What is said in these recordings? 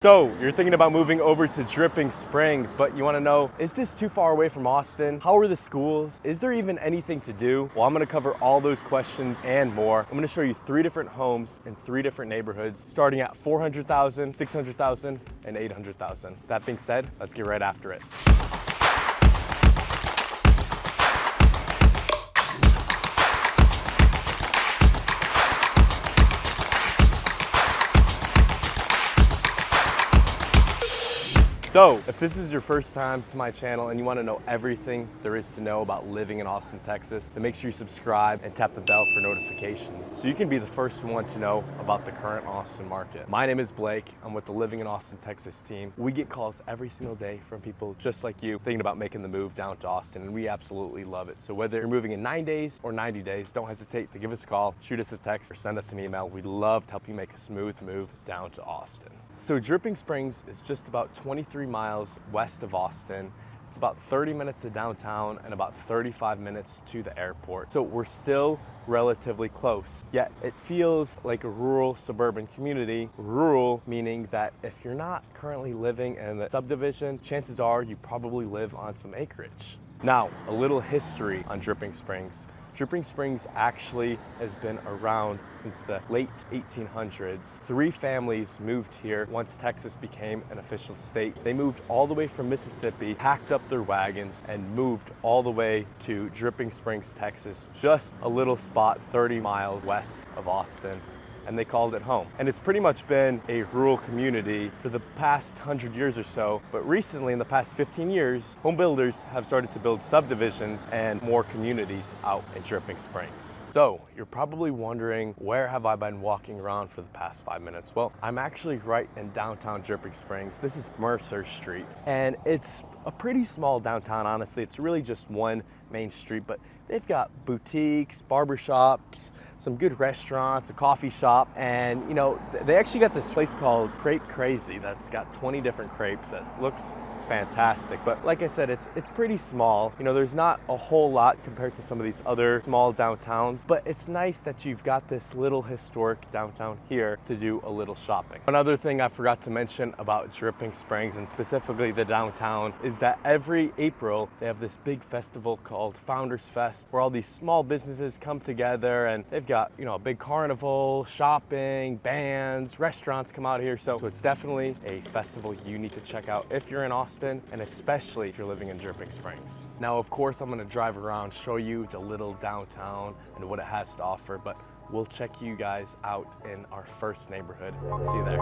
So, you're thinking about moving over to Dripping Springs, but you want to know, is this too far away from Austin? How are the schools? Is there even anything to do? Well, I'm going to cover all those questions and more. I'm going to show you 3 different homes in 3 different neighborhoods, starting at $400,000, $600,000, and $800,000. That being said, let's get right after it. So, if this is your first time to my channel and you want to know everything there is to know about living in Austin, Texas, then make sure you subscribe and tap the bell for notifications so you can be the first one to know about the current Austin market. My name is Blake. I'm with the Living in Austin, Texas team. We get calls every single day from people just like you thinking about making the move down to Austin, and we absolutely love it. So whether you're moving in 9 days or 90 days, don't hesitate to give us a call, shoot us a text, or send us an email. We'd love to help you make a smooth move down to Austin. So Dripping Springs is just about 23 miles west of Austin. It's about 30 minutes to downtown and about 35 minutes to the airport. So we're still relatively close, yet it feels like a rural suburban community. Rural meaning that if you're not currently living in the subdivision, chances are you probably live on some acreage. Now, a little history on Dripping Springs. Dripping Springs actually has been around since the late 1800s. 3 families moved here once Texas became an official state. They moved all the way from Mississippi, packed up their wagons, and moved all the way to Dripping Springs, Texas, just a little spot 30 miles west of Austin. And they called it home. And it's pretty much been a rural community for the past 100 years or so. But recently, in the past 15 years, home builders have started to build subdivisions and more communities out in Dripping Springs. So you're probably wondering, where have I been walking around for the past 5 minutes? Well, I'm actually right in downtown Dripping Springs. This is Mercer Street, and it's a pretty small downtown, honestly. It's really just one main street, but they've got boutiques, barbershops, some good restaurants, a coffee shop, and you know, they actually got this place called Crepe Crazy that's got 20 different crepes that looks fantastic. But like I said, it's pretty small. You know, there's not a whole lot compared to some of these other small downtowns, but it's nice that you've got this little historic downtown here to do a little shopping. Another thing I forgot to mention about Dripping Springs, and specifically the downtown, is that every April they have this big festival called Founders Fest, where all these small businesses come together, and they've got, you know, a big carnival, shopping, bands, restaurants come out here. So it's definitely a festival you need to check out if you're in Austin, and especially if you're living in Dripping Springs. Now, of course, I'm going to drive around, show you the little downtown and what it has to offer, but we'll check you guys out in our first neighborhood. See you there.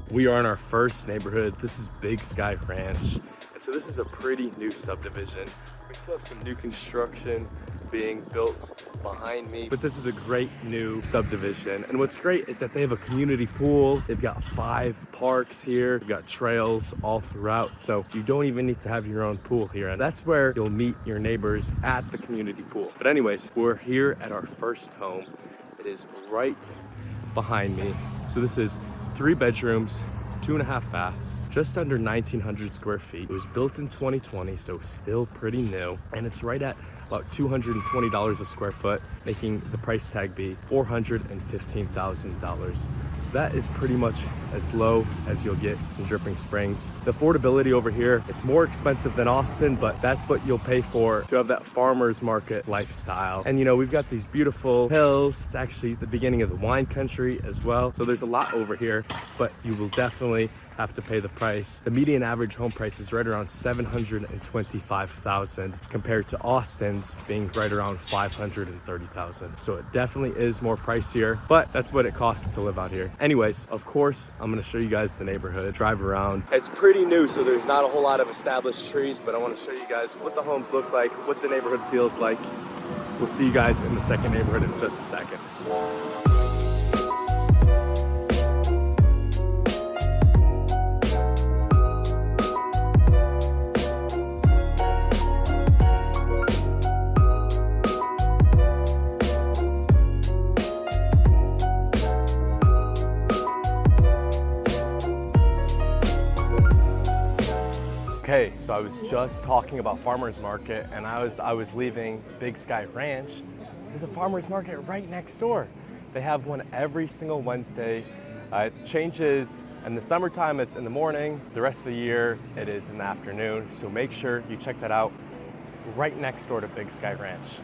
We are in our first neighborhood. This is Big Sky Ranch. And so this is a pretty new subdivision. We still have some new construction being built behind me, but this is a great new subdivision. And what's great is that they have a community pool. They've got 5 parks here. They've got trails all throughout. So you don't even need to have your own pool here. And that's where you'll meet your neighbors, at the community pool. But anyways, we're here at our first home. It is right behind me. So this is 3 bedrooms, 2.5 baths, just under 1,900 square feet. It was built in 2020, so still pretty new. And it's right at about $220 a square foot, making the price tag be $415,000. So that is pretty much as low as you'll get in Dripping Springs. The affordability over here, it's more expensive than Austin, but that's what you'll pay for to have that farmer's market lifestyle. And you know, we've got these beautiful hills. It's actually the beginning of the wine country as well. So there's a lot over here, but you will definitely have to pay the price. The median average home price is right around $725,000 compared to Austin's being right around $530,000. So it definitely is more pricier, but that's what it costs to live out here. Anyways, of course, I'm gonna show you guys the neighborhood, drive around. It's pretty new, so there's not a whole lot of established trees, but I wanna show you guys what the homes look like, what the neighborhood feels like. We'll see you guys in the second neighborhood in just a second. Okay, so I was just talking about farmers market, and I was leaving Big Sky Ranch. There's a farmers market right next door. They have one every single Wednesday. It changes in the summertime, it's in the morning. The rest of the year, it is in the afternoon. So make sure you check that out right next door to Big Sky Ranch.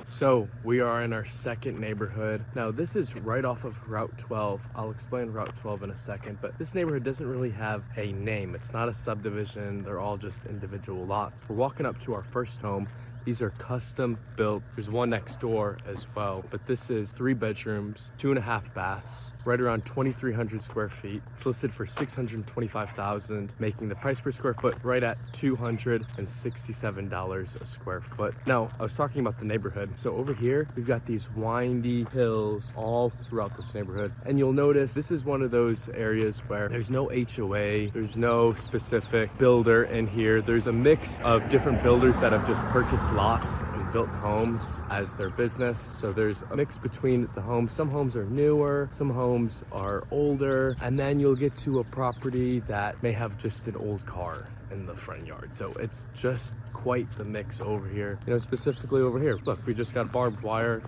So we are in our second neighborhood. Now this is right off of Route 12. I'll explain Route 12 in a second, but this neighborhood doesn't really have a name. It's not a subdivision. They're all just individual lots. We're walking up to our first home. These are custom built. There's one next door as well, but this is 3 bedrooms, 2.5 baths, right around 2,300 square feet. It's listed for $625,000, making the price per square foot right at $267 a square foot. Now, I was talking about the neighborhood. So over here, we've got these windy hills all throughout this neighborhood. And you'll notice this is one of those areas where there's no HOA, there's no specific builder in here. There's a mix of different builders that have just purchased lots and built homes as their business. So there's a mix between the homes. Some homes are newer, some homes are older, and then you'll get to a property that may have just an old car in the front yard. So it's just quite the mix over here. You know, specifically over here, look, we just got barbed wire,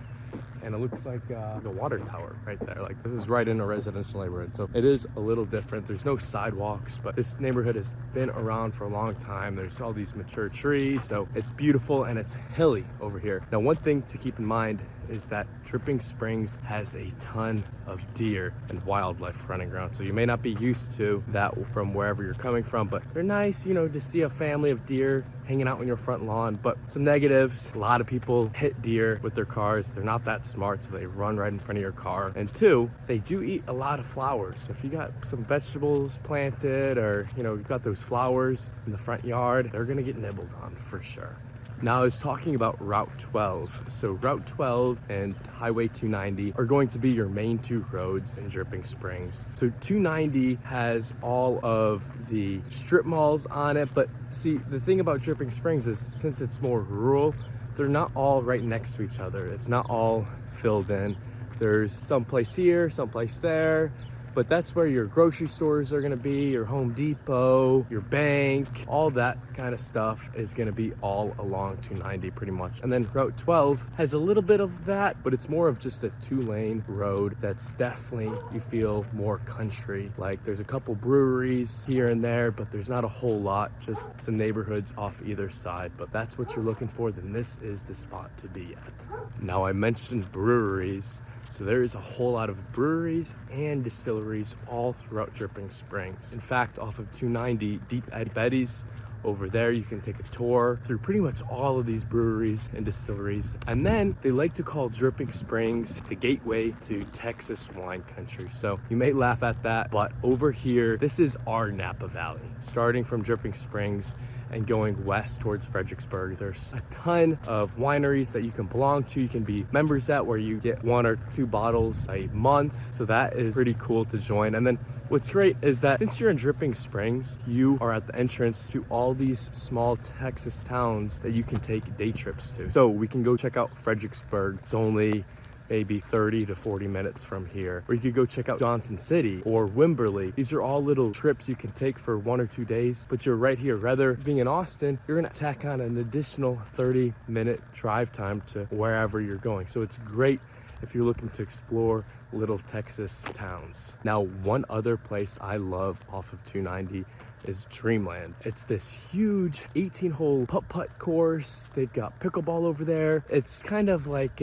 and it looks like a water tower right there. Like, this is right in a residential neighborhood. So it is a little different. There's no sidewalks, but this neighborhood has been around for a long time. There's all these mature trees, so it's beautiful and it's hilly over here. Now, one thing to keep in mind is that Dripping Springs has a ton of deer and wildlife running around. So you may not be used to that from wherever you're coming from, but they're nice, you know, to see a family of deer hanging out on your front lawn. But some negatives: a lot of people hit deer with their cars. They're not that smart, so they run right in front of your car. And 2, they do eat a lot of flowers. So if you got some vegetables planted, or, you know, you've got those flowers in the front yard, they're gonna get nibbled on for sure. Now, I was talking about Route 12. So Route 12 and Highway 290 are going to be your main 2 roads in Dripping Springs. So 290 has all of the strip malls on it, but see, the thing about Dripping Springs is, since it's more rural, they're not all right next to each other. It's not all filled in. There's some place here, some place there, but that's where your grocery stores are gonna be, your Home Depot, your bank, all that kind of stuff is gonna be all along 290 pretty much. And then Route 12 has a little bit of that, but it's more of just a 2-lane road that's definitely, you feel more country. Like, there's a couple breweries here and there, but there's not a whole lot, just some neighborhoods off either side. But that's what you're looking for, then this is the spot to be at. Now, I mentioned breweries. So there is a whole lot of breweries and distilleries all throughout Dripping Springs. In fact, off of 290, deep at Betty's, over there you can take a tour through pretty much all of these breweries and distilleries. And then they like to call Dripping Springs the gateway to Texas wine country. So you may laugh at that, but over here, this is our Napa Valley. Starting from Dripping Springs and going west towards Fredericksburg, there's a ton of wineries that you can belong to. You can be members at, where you get 1 or 2 bottles a month. So that is pretty cool to join. And then what's great is that since you're in Dripping Springs, you are at the entrance to all these small Texas towns that you can take day trips to. So we can go check out Fredericksburg. It's only maybe 30 to 40 minutes from here. Or you could go check out Johnson City or Wimberley. These are all little trips you can take for 1 or 2 days, but you're right here. Rather being in Austin, you're gonna tack on an additional 30-minute drive time to wherever you're going. So it's great if you're looking to explore little Texas towns. Now, one other place I love off of 290 is Dreamland. It's this huge 18-hole putt-putt course. They've got pickleball over there. It's kind of like,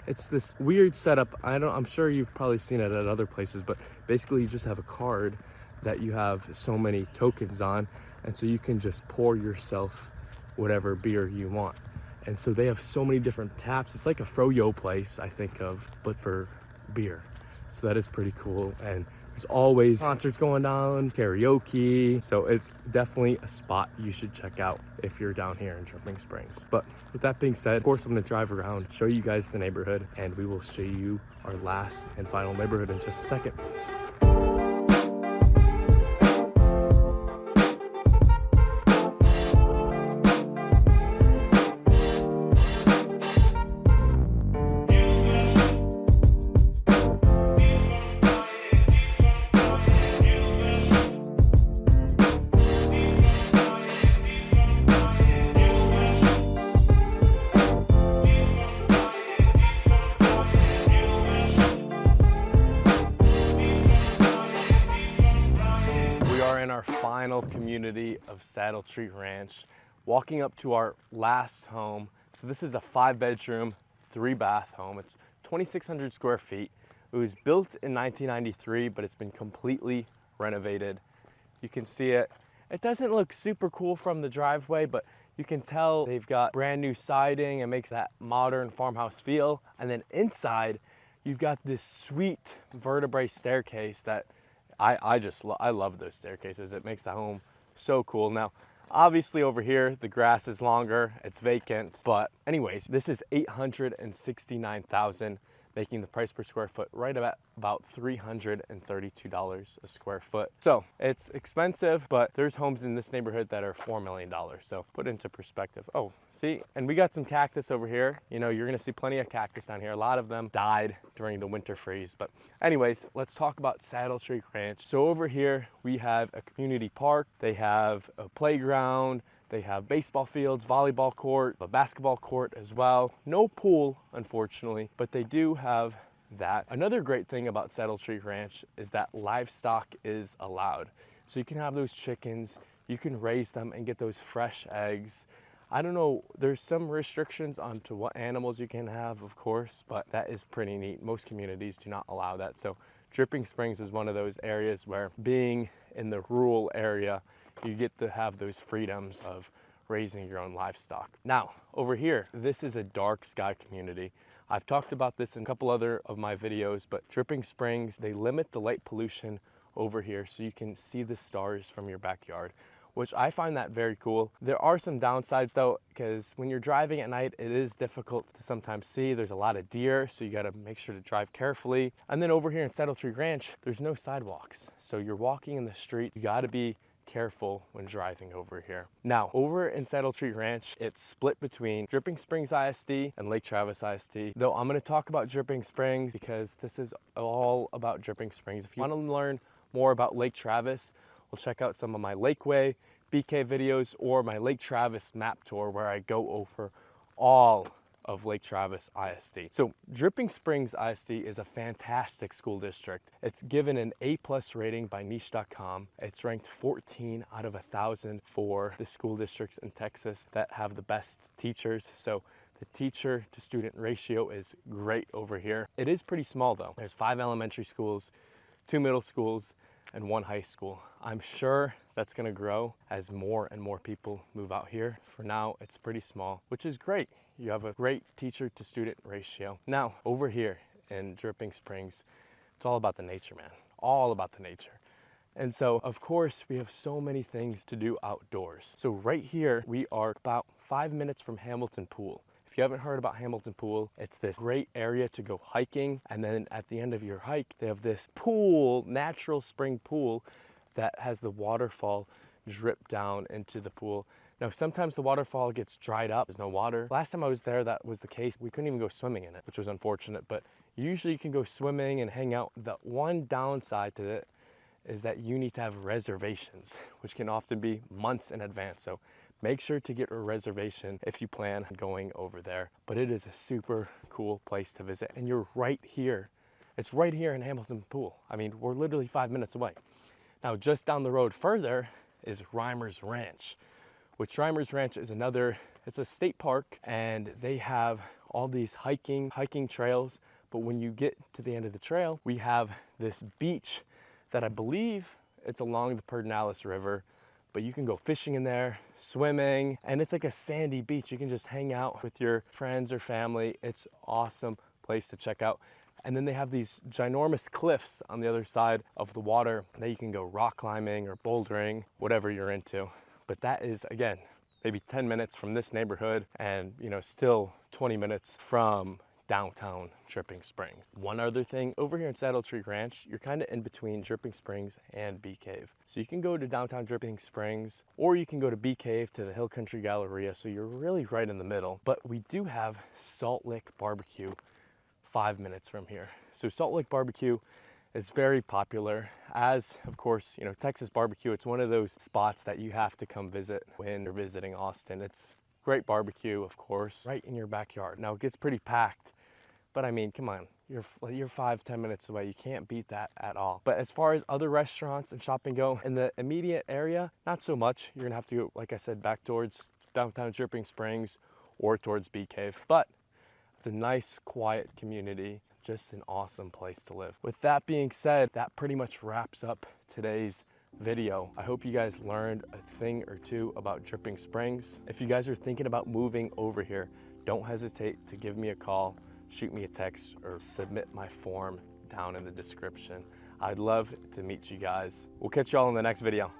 it's this weird setup. I'm sure you've probably seen it at other places, but basically you just have a card that you have so many tokens on, and so you can just pour yourself whatever beer you want. And so they have so many different taps. It's like a froyo place, I think of, but for beer. So that is pretty cool. And there's always concerts going on, karaoke. So it's definitely a spot you should check out if you're down here in Dripping Springs. But with that being said, of course, I'm gonna drive around, show you guys the neighborhood, and we will show you our last and final neighborhood in just a second. are in our final community of Saddle Tree Ranch, walking up to our last home. So this is a 5-bedroom, 3-bath home. It's 2,600 square feet. It was built in 1993, but it's been completely renovated. You can see it. It doesn't look super cool from the driveway, but you can tell they've got brand new siding. It makes that modern farmhouse feel. And then inside, you've got this sweet vertebrae staircase that I love those staircases. It makes the home so cool. Now, obviously over here, the grass is longer, it's vacant, but anyways, this is $869,000, making the price per square foot right about $332 a square foot. So it's expensive, but there's homes in this neighborhood that are $4 million. So put into perspective. Oh, see, and we got some cactus over here. You know, you're gonna see plenty of cactus down here. A lot of them died during the winter freeze. But anyways, let's talk about Saddle Tree Ranch. So over here, we have a community park. They have a playground. They have baseball fields, volleyball court, a basketball court as well. No pool, unfortunately, but they do have that. Another great thing about Saddle Tree Ranch is that livestock is allowed. So you can have those chickens, you can raise them and get those fresh eggs. I don't know, there's some restrictions onto what animals you can have, of course, but that is pretty neat. Most communities do not allow that. So Dripping Springs is one of those areas where, being in the rural area, you get to have those freedoms of raising your own livestock. Now, over here, this is a dark sky community. I've talked about this in a couple other of my videos, but Dripping Springs, they limit the light pollution over here so you can see the stars from your backyard, which I find that very cool. There are some downsides though, because when you're driving at night, it is difficult to sometimes see. There's a lot of deer, so you gotta make sure to drive carefully. And then over here in Saddle Tree Ranch, there's no sidewalks. So you're walking in the street, you gotta be careful when driving over here. Now, over in Saddle Tree Ranch, it's split between Dripping Springs ISD and Lake Travis ISD. Though I'm gonna talk about Dripping Springs because this is all about Dripping Springs. If you wanna learn more about Lake Travis, we'll check out some of my Lakeway, BK videos, or my Lake Travis map tour where I go over all of Lake Travis ISD. So Dripping Springs ISD is a fantastic school district. It's given an A+ rating by niche.com. It's ranked 14 out of 1,000 for the school districts in Texas that have the best teachers. So the teacher to student ratio is great over here. It is pretty small though. There's 5 elementary schools, 2 middle schools, and 1 high school. I'm sure that's gonna grow as more and more people move out here. For now, it's pretty small, which is great. You have a great teacher to student ratio. Now, over here in Dripping Springs, it's all about the nature, man. All about the nature. And so, of course, we have so many things to do outdoors. So right here, we are about 5 minutes from Hamilton Pool. If you haven't heard about Hamilton Pool, it's this great area to go hiking. And then at the end of your hike, they have this pool, natural spring pool that has the waterfall drip down into the pool. Now, sometimes the waterfall gets dried up, there's no water. Last time I was there, that was the case. We couldn't even go swimming in it, which was unfortunate, but usually you can go swimming and hang out. The one downside to it is that you need to have reservations, which can often be months in advance. So make sure to get a reservation if you plan on going over there. But it is a super cool place to visit, and you're right here. It's right here in Hamilton Pool. I mean, we're literally 5 minutes away. Now, just down the road further is Reimers Ranch, which Reimers Ranch is it's a state park, and they have all these hiking trails. But when you get to the end of the trail, we have this beach that I believe it's along the Pedernales River, but you can go fishing in there, swimming, and it's like a sandy beach. You can just hang out with your friends or family. It's an awesome place to check out. And then they have these ginormous cliffs on the other side of the water that you can go rock climbing or bouldering, whatever you're into. But that is, again, maybe 10 minutes from this neighborhood, and still 20 minutes from downtown Dripping Springs. One other thing, over here in Saddle Tree Ranch, you're kind of in between Dripping Springs and Bee Cave. So you can go to downtown Dripping Springs, or you can go to Bee Cave to the Hill Country Galleria. So you're really right in the middle. But we do have Salt Lick Barbecue 5 minutes from here. So Salt Lick Barbecue is very popular, as of course, Texas barbecue. It's one of those spots that you have to come visit when you're visiting Austin. It's great barbecue, of course, right in your backyard. Now it gets pretty packed, but I mean, come on, you're 5-10 minutes away. You can't beat that at all. But as far as other restaurants and shopping go in the immediate area, not so much. You're gonna have to go, like I said, back towards downtown Dripping Springs or towards Bee Cave. But it's a nice, quiet community, just an awesome place to live. With that being said, that pretty much wraps up today's video. I hope you guys learned a thing or two about Dripping Springs. If you guys are thinking about moving over here, don't hesitate to give me a call, shoot me a text, or submit my form down in the description. I'd love to meet you guys. We'll catch y'all in the next video.